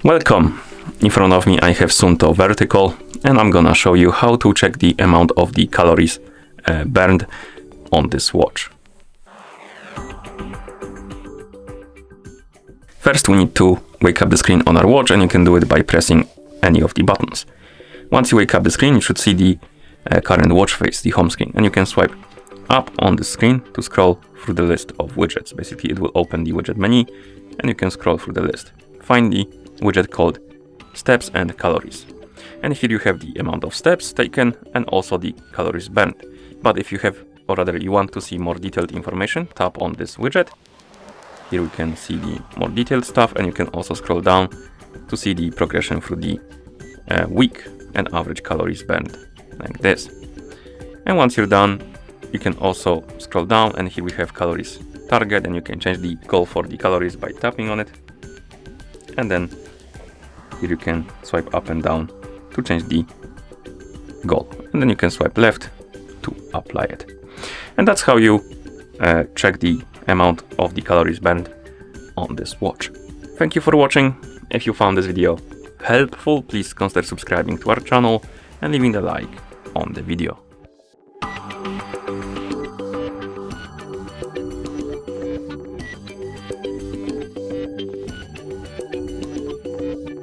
Welcome! In front of me I have SUUNTO Vertical, and I'm gonna show you how to check the amount of the calories burned on this watch. First we need to wake up the screen on our watch, and you can do it by pressing any of the buttons. Once you wake up the screen, you should see the current watch face, the home screen, and you can swipe up on the screen to scroll through the list of widgets. Basically it will open the widget menu and you can scroll through the list. Find the widget called steps and calories, and here you have the amount of steps taken and also the calories burned. But if you have, or rather you want to see more detailed information, tap on this widget. Here we can see the more detailed stuff, and you can also scroll down to see the progression through the week and average calories burned, like this. And once you're done, you can also scroll down, and here we have calories target, and you can change the goal for the calories by tapping on it. And then here you can swipe up and down to change the goal, and then you can swipe left to apply it. And that's how you check the amount of the calories burned on this watch. Thank you for watching. If you found this video helpful, please consider subscribing to our channel and leaving a like on the video.